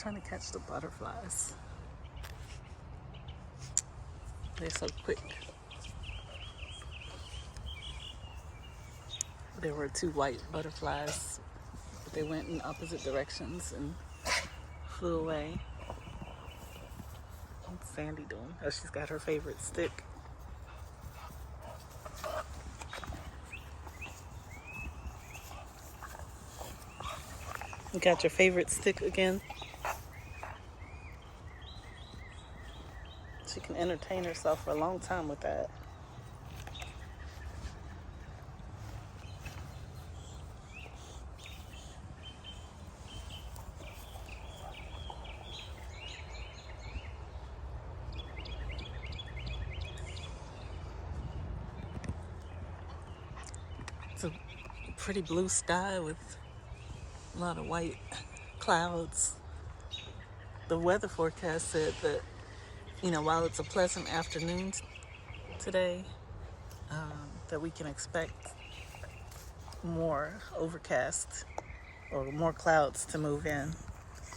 trying to catch the butterflies. They're so quick. There were two white butterflies, but they went in opposite directions and flew away. What's Sandy doing? Oh, she's got her favorite stick. You got your favorite stick again? She can entertain herself for a long time with that. It's a pretty blue sky with a lot of white clouds. The weather forecast said that, while it's a pleasant afternoon today, that we can expect more overcast or more clouds to move in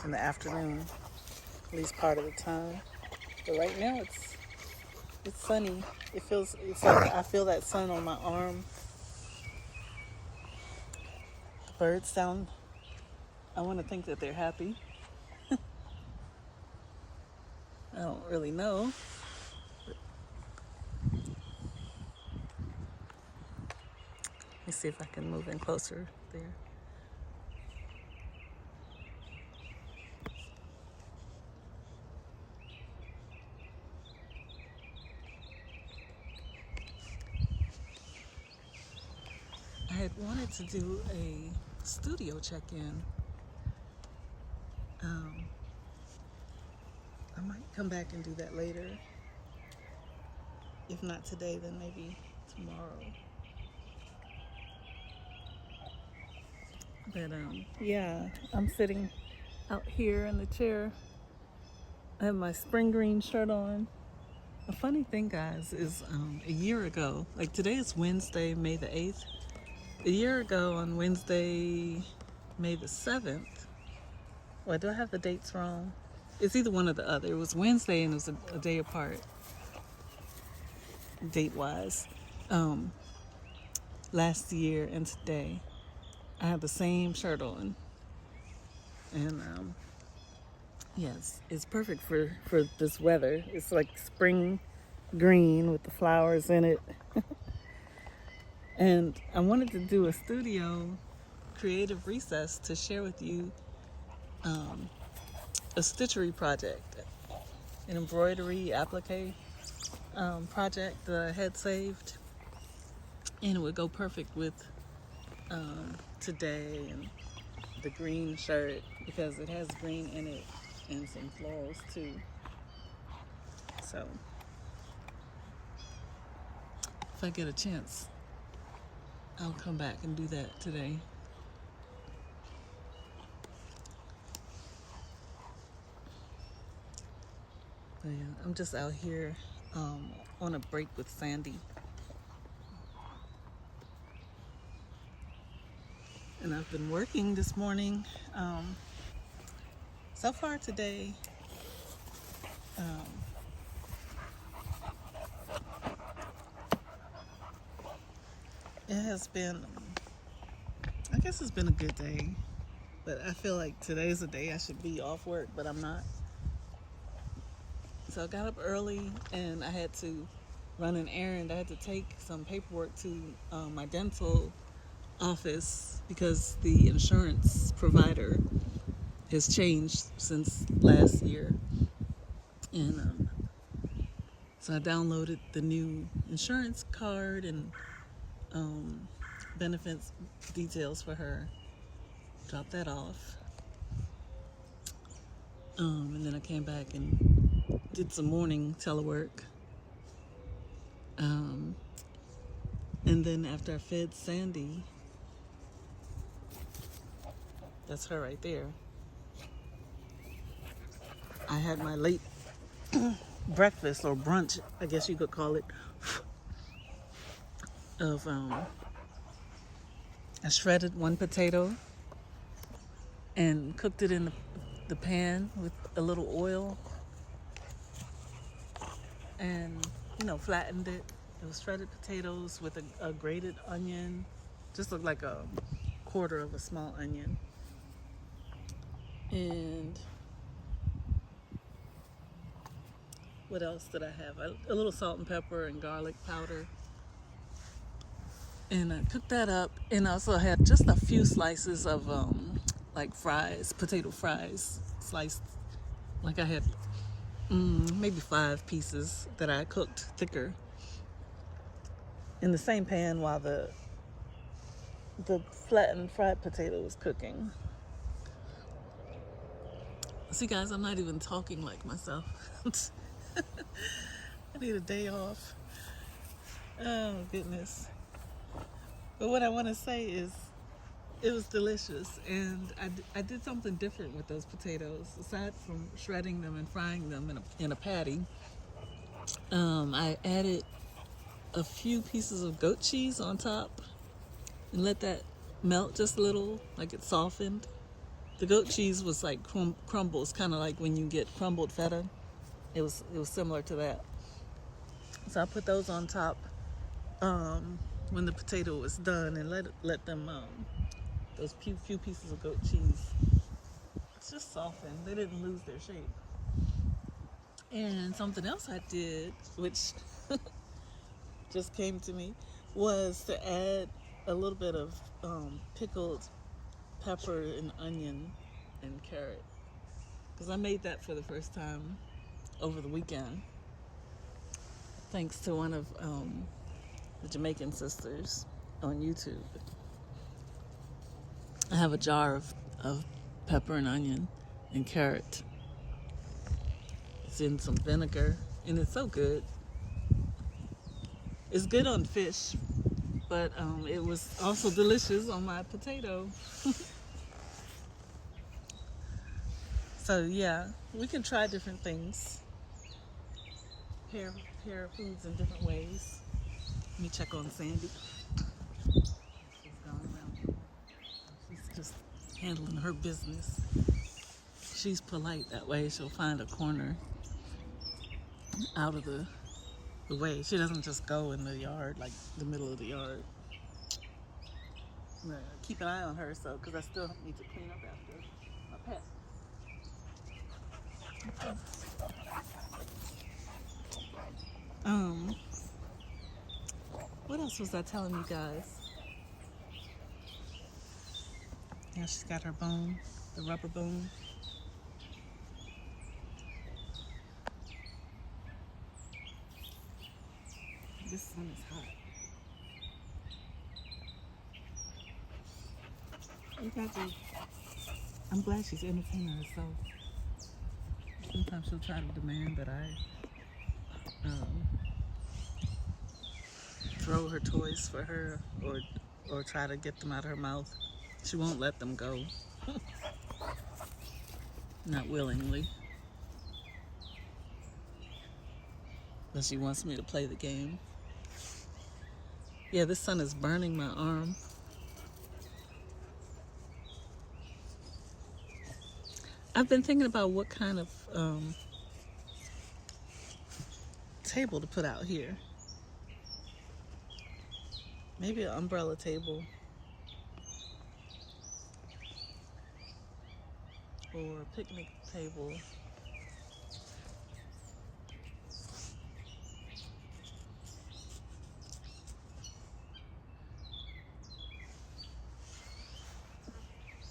the afternoon, at least part of the time. But right now it's sunny. It's like I feel that sun on my arm. The birds sound, I want to think that they're happy. I don't really know. Let me see if I can move in closer there. I had wanted to do a studio check-in. I might come back and do that later. If not today, then maybe tomorrow. But yeah, I'm sitting out here in the chair. I have my spring green shirt on. A funny thing, guys, is a year ago, like today is Wednesday, May the 8th. A year ago on Wednesday, May the 7th. Well, do I have the dates wrong? It's either one or the other. It was Wednesday and it was a day apart, date-wise. Last year and today, I have the same shirt on. And yes, it's perfect for this weather. It's like spring green with the flowers in it. And I wanted to do a studio creative recess to share with you a stitchery project, an embroidery applique project that I had saved, and it would go perfect with today and the green shirt because it has green in it and some florals too. So if I get a chance, I'll come back and do that today. But yeah, I'm just out here on a break with Sandy. And I've been working this morning. So far today, it has been, I guess it's been a good day. But I feel like today's a day I should be off work, but I'm not. So I got up early and I had to run an errand. I had to take some paperwork to my dental office because the insurance provider has changed since last year. And so I downloaded the new insurance card and benefits details for her. Dropped that off. And then I came back and did some morning telework. And then after I fed Sandy, that's her right there, I had my late breakfast or brunch, I guess you could call it, of I shredded one potato and cooked it in the pan with a little oil and, flattened it. It was shredded potatoes with a grated onion. Just looked like a quarter of a small onion. And what else did I have? A little salt and pepper and garlic powder. And I cooked that up, and I also had just a few slices of like fries, potato fries, sliced. Like I had maybe 5 pieces that I cooked thicker in the same pan while the flattened fried potato was cooking. See, guys, I'm not even talking like myself. I need a day off. Oh goodness. But what I want to say is, it was delicious, and I did something different with those potatoes. Aside from shredding them and frying them in a patty, I added a few pieces of goat cheese on top and let that melt just a little, like it softened. The goat cheese was like crumbles, kind of like when you get crumbled feta. It was similar to that. So I put those on top when the potato was done, and let them those few pieces of goat cheese, it's just softened. They didn't lose their shape. And something else I did, which just came to me, was to add a little bit of pickled pepper and onion and carrot, because I made that for the first time over the weekend, thanks to one of the Jamaican sisters on YouTube. I have a jar of pepper and onion and carrot. It's in some vinegar, and it's so good. It's good on fish, but it was also delicious on my potato. So yeah, we can try different things, pair foods in different ways. Let me check on Sandy. She's gone around. She's just handling her business. She's polite that way. She'll find a corner out of the way. She doesn't just go in the yard, like the middle of the yard. I'm gonna keep an eye on her, because I still need to clean up after my pet. What else was I telling you guys? Yeah, she's got her bone, the rubber bone. This sun is hot. I'm glad she's entertaining herself. Sometimes she'll try to demand that I throw her toys for her, or try to get them out of her mouth. She won't let them go. Not willingly. But she wants me to play the game. Yeah, this sun is burning my arm. I've been thinking about what kind of table to put out here. Maybe an umbrella table, or a picnic table.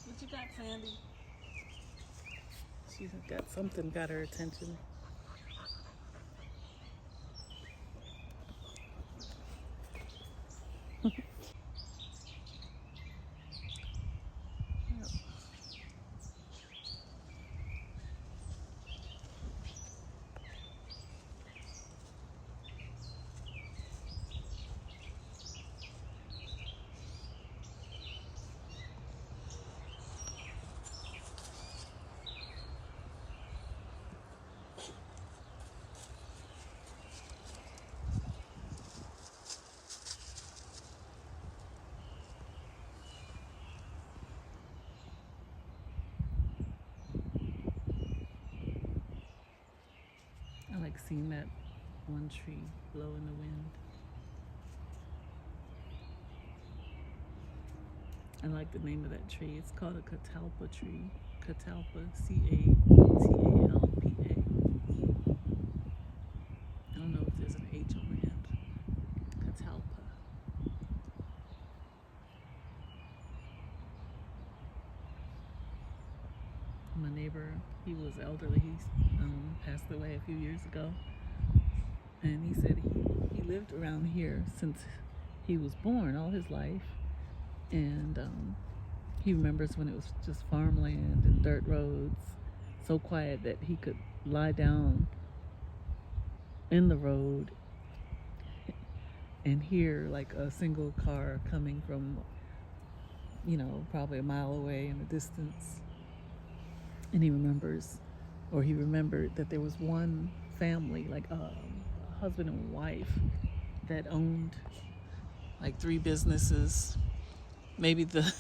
What you got, Sandy? She's got something, got her attention. I like seeing that one tree blow in the wind. I like the name of that tree. It's called a catalpa tree. Catalpa, Catalpa. I don't know if there's an H on the end. Catalpa. My neighbor, he was elderly. He passed away a few years ago. And he said he lived around here since he was born all his life. And he remembers when it was just farmland and dirt roads, so quiet that he could lie down in the road and hear like a single car coming from, probably a mile away in the distance. And he remembered that there was one family, like a husband and wife, that owned like 3 businesses, maybe the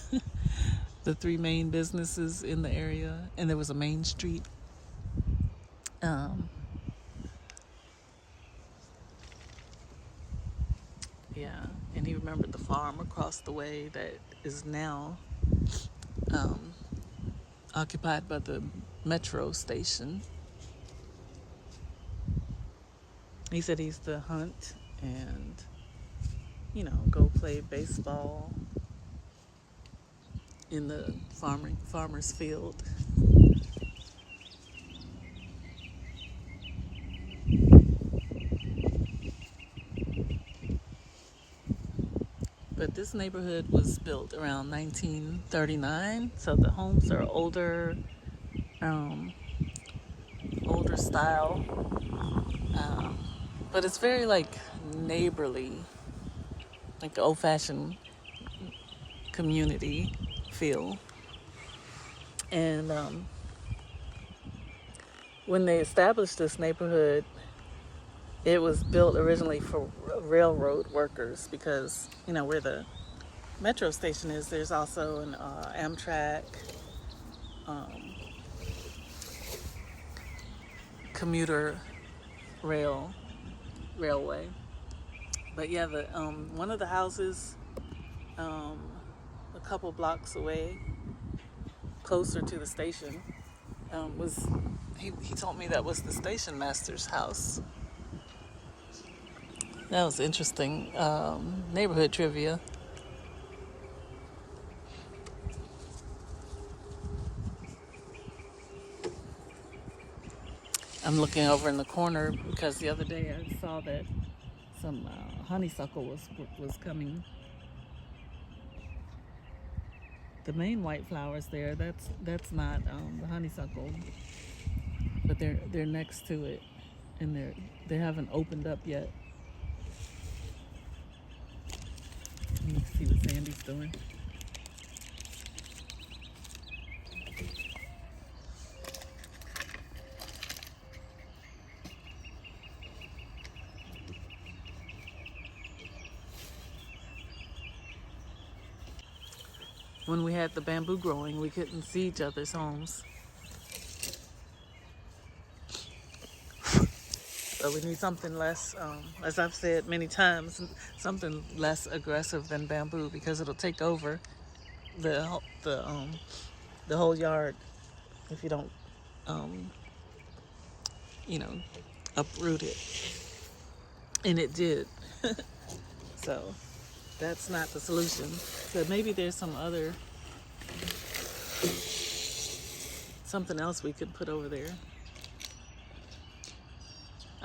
the 3 main businesses in the area, and there was a main street. Yeah, and he remembered the farm across the way that is now occupied by the metro station. He said he used to hunt and, go play baseball in the farmer's field. But this neighborhood was built around 1939, so the homes are older style, but it's very like neighborly, like the old-fashioned community feel. And when they established this neighborhood, it was built originally for railroad workers because, where the metro station is, there's also an Amtrak commuter railway. But yeah, the one of the houses a couple blocks away, closer to the station, was he told me that was the station master's house. That was interesting. Neighborhood trivia. I'm looking over in the corner because the other day I saw that some honeysuckle was coming. The main white flowers there, that's not the honeysuckle, but they're next to it, and they haven't opened up yet. Let me see what Sandy's doing. When we had the bamboo growing, we couldn't see each other's homes. So we need something less, as I've said many times, something less aggressive than bamboo because it'll take over the whole yard if you don't, uproot it. And it did. So that's not the solution. So maybe there's something else we could put over there.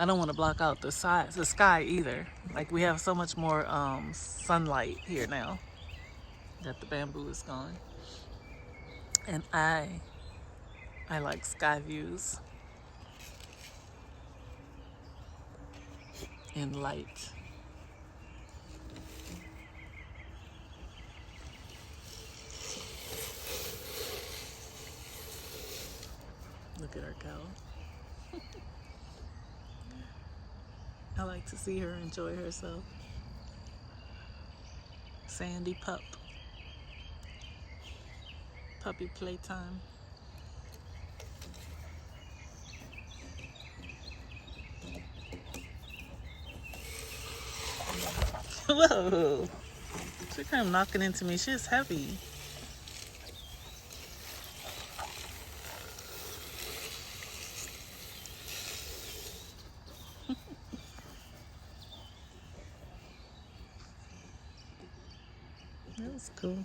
I don't want to block out the sky either. Like we have so much more sunlight here now that the bamboo is gone. And I like sky views and light. Look at our cow. I like to see her enjoy herself. Sandy Pup. Puppy playtime. Whoa. She came knocking into me. She's heavy. That was cool.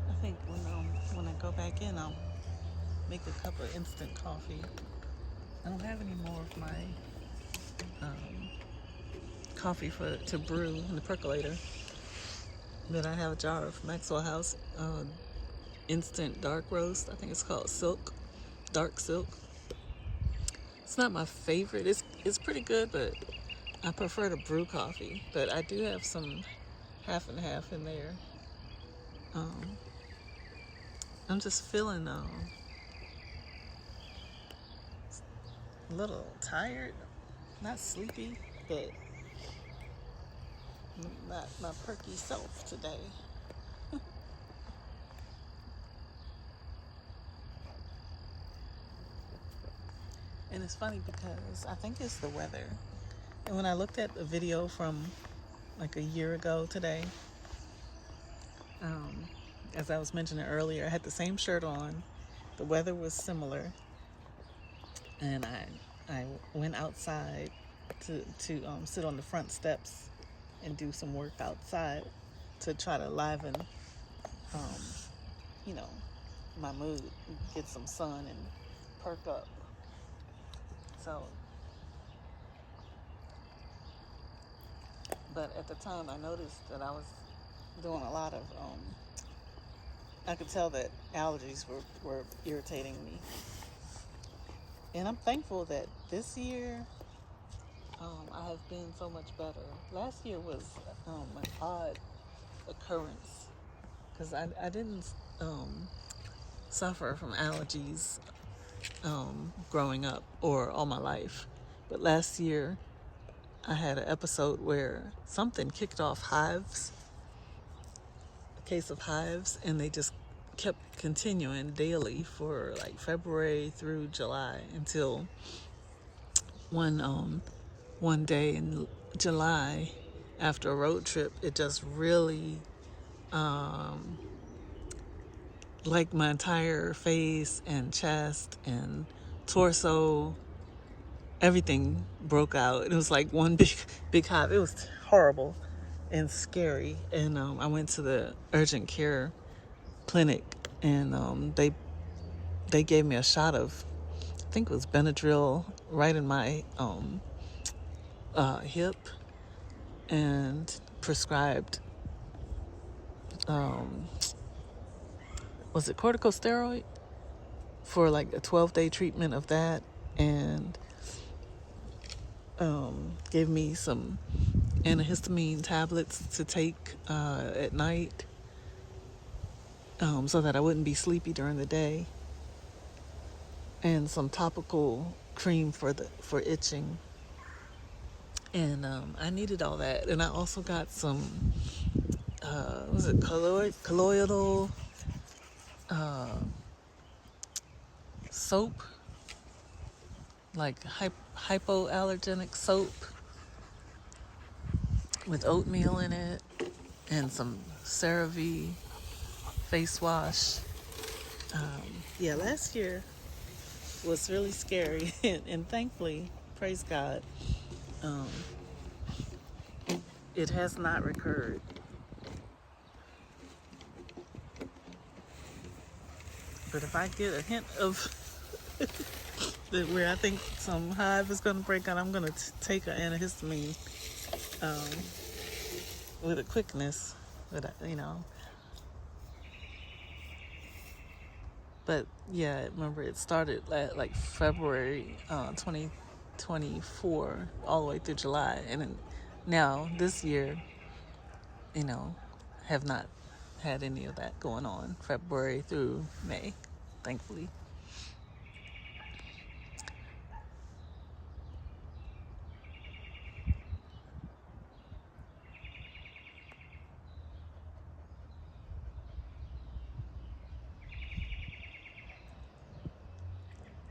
I think when I go back in, I'll make a cup of instant coffee. I don't have any more of my um, coffee to brew in the percolator. But I have a jar of Maxwell House instant dark roast. I think it's called dark silk. It's not my favorite. It's pretty good, but I prefer to brew coffee. But I do have some half and half in there. Um, I'm just feeling a little tired, not sleepy, but not my perky self today. And it's funny because I think it's the weather. And when I looked at the video from like a year ago today, um, as I was mentioning earlier, I had the same shirt on. The weather was similar, and I went outside to sit on the front steps and do some work outside to try to liven, um, you know, my mood, get some sun and perk up. So, but at the time, I noticed that I was doing a lot of. I could tell that allergies were irritating me, and I'm thankful that this year I have been so much better. Last year was an odd occurrence because I didn't suffer from allergies growing up or all my life. But last year, I had an episode where something kicked off a case of hives, and they just kept continuing daily for like February through July until one day in July after a road trip, it just really like my entire face and chest and torso, everything broke out. It was like one big hive. It was horrible and scary. And I went to the urgent care clinic, and they gave me a shot of, I think it was Benadryl, right in my hip, and prescribed was it corticosteroid for like a 12-day treatment of that, and gave me some antihistamine tablets to take at night, so that I wouldn't be sleepy during the day, and some topical cream for itching. And I needed all that, and I also got some was it colloidal soap, like hypoallergenic soap with oatmeal in it, and some CeraVe face wash. Yeah, last year was really scary, and thankfully, praise God, um, it has not recurred. But if I get a hint of where I think some hive is going to break out, I'm going to take an antihistamine with a quickness. But But yeah, remember it started like February 2024 all the way through July. And now this year, you know, have not had any of that going on February through May, thankfully.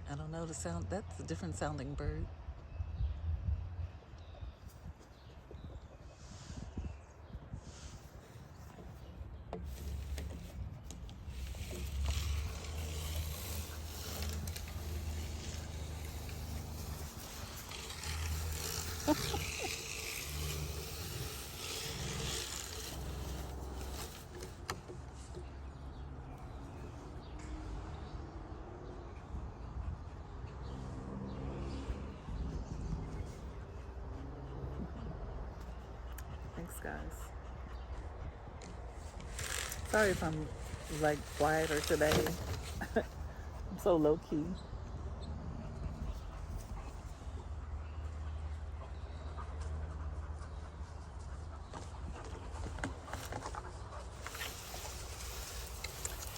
I don't know the sound. That's a different sounding bird. Thanks, guys. Sorry if I'm like quieter today. I'm so low key.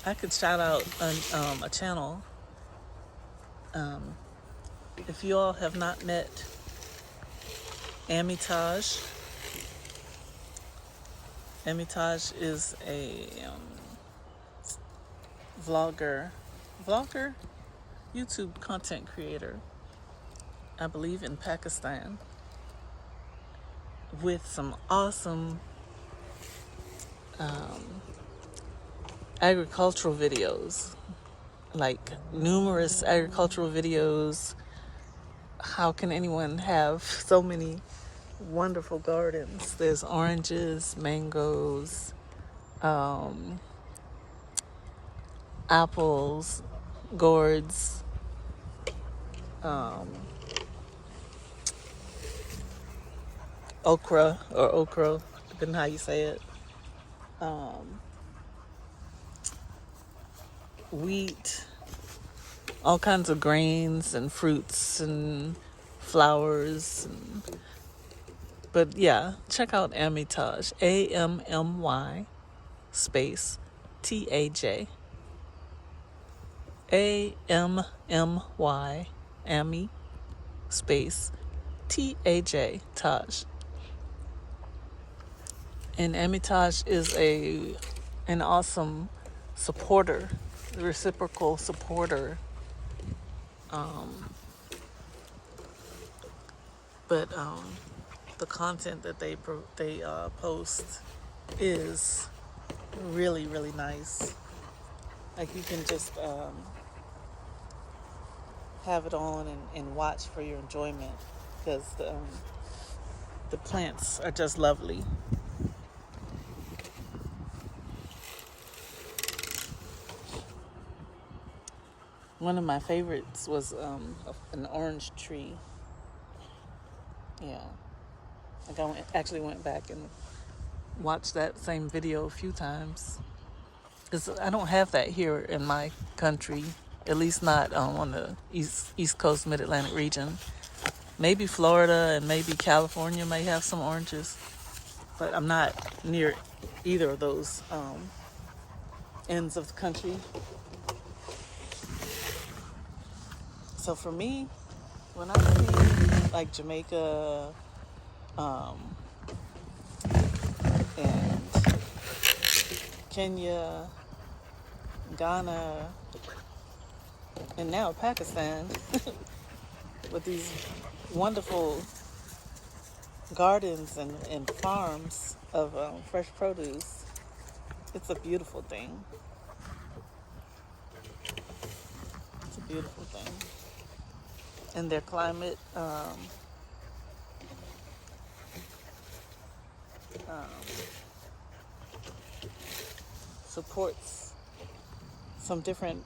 I could shout out a channel. If you all have not met Amitage, Amitage is a vlogger, YouTube content creator, I believe in Pakistan, with some awesome agricultural videos, like numerous agricultural videos. How can anyone have so many wonderful gardens? There's oranges, mangoes, apples, gourds, okra, depending how you say it, wheat, all kinds of grains and fruits and flowers. But yeah, check out Amitage, AMMY space TAJ. AMMY, Ami space TAJ, Taj. And Amitage is an awesome supporter, reciprocal supporter. But the content that they post is really, really nice. Like you can just have it on and watch for your enjoyment, because the plants are just lovely. One of my favorites was an orange tree. Yeah, like actually went back and watched that same video a few times, because I don't have that here in my country, at least not on the East Coast, Mid-Atlantic region. Maybe Florida and maybe California may have some oranges, but I'm not near either of those ends of the country. So for me, when I see like Jamaica and Kenya, Ghana, and now Pakistan with these wonderful gardens and farms of fresh produce, It's a beautiful thing. It's a beautiful thing. And their climate supports some different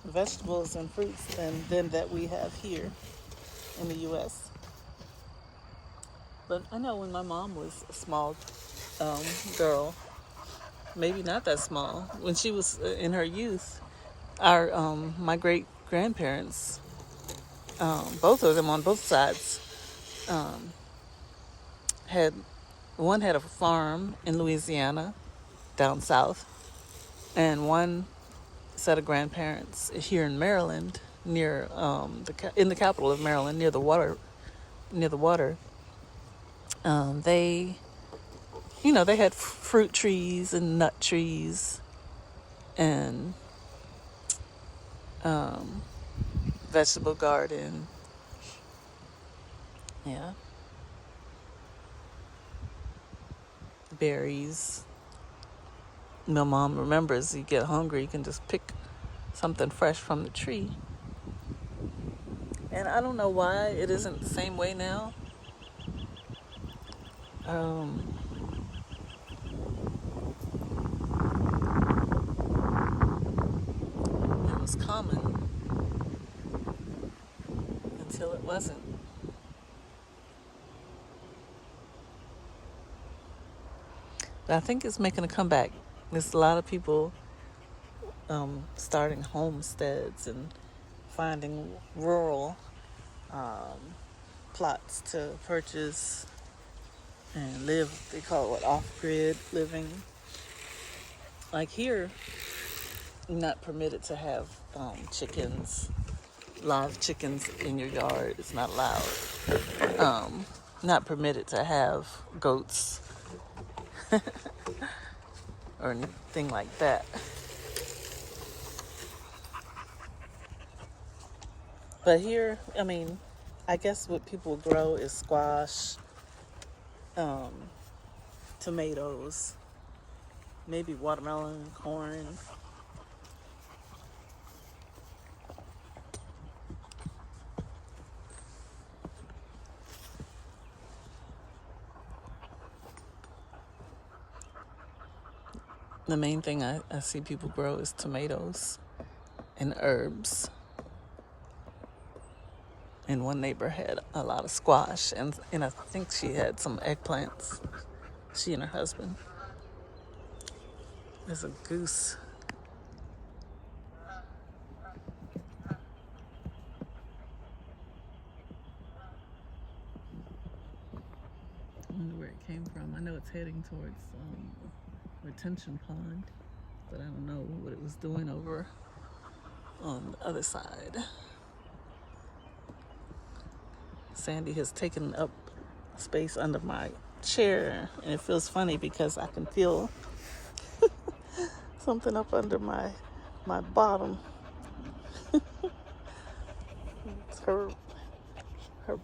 vegetables and fruits than that we have here in the U.S. But I know when my mom was a small girl, maybe not that small, when she was in her youth, our my great grandparents, both of them on both sides, had one had a farm in Louisiana, down south, and one set of grandparents here in Maryland, near in the capital of Maryland, near the water. Near the water, they, they had fruit trees and nut trees and vegetable garden. Yeah. Berries. My mom remembers you get hungry, you can just pick something fresh from the tree. And I don't know why it isn't the same way now. It was common until it wasn't. But I think it's making a comeback. There's a lot of people starting homesteads and finding rural plots to purchase and live. They call it off-grid living. Like here, you're not permitted to have chickens, live chickens in your yard. It's not allowed. Not permitted to have goats or anything like that. But here, I guess what people grow is squash, tomatoes, maybe watermelon, corn. The main thing I see people grow is tomatoes and herbs. And one neighbor had a lot of squash, and I think she had some eggplants. She and her husband. There's a goose. I wonder where it came from. I know it's heading towards retention pond, but I don't know what it was doing over on the other side. Sandy has taken up space under my chair, and it feels funny because I can feel something up under my bottom. It's her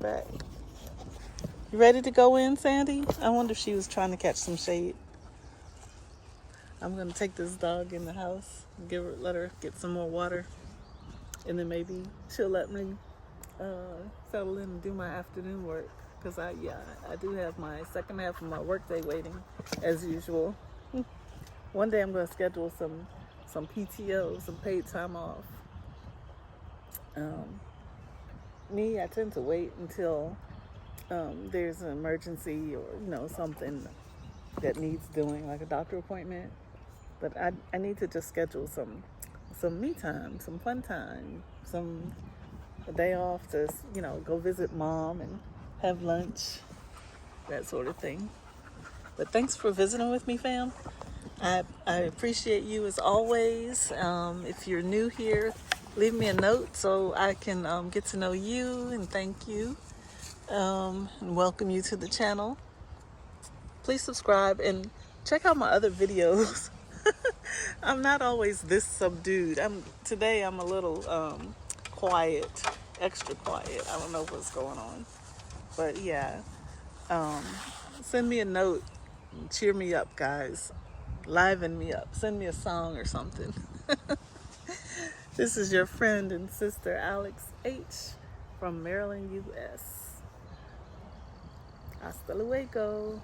back. You ready to go in, Sandy? I wonder if she was trying to catch some shade. I'm gonna take this dog in the house and let her get some more water, and then maybe she'll let me settle in and do my afternoon work, because I do have my second half of my workday waiting as usual. One day I'm going to schedule some PTO, some paid time off. I tend to wait until there's an emergency or something that needs doing, like a doctor appointment. But I need to just schedule some me time, some fun time, a day off to go visit mom and have lunch, that sort of thing. But thanks for visiting with me, fam. I appreciate you as always. If you're new here, leave me a note so I can get to know you and thank you and welcome you to the channel. Please subscribe and check out my other videos. I'm not always this subdued. Today I'm a little quiet, extra quiet. I don't know what's going on, but yeah. Send me a note. Cheer me up, guys. Liven me up. Send me a song or something. This is your friend and sister Alex H. from Maryland, U.S. Hasta luego.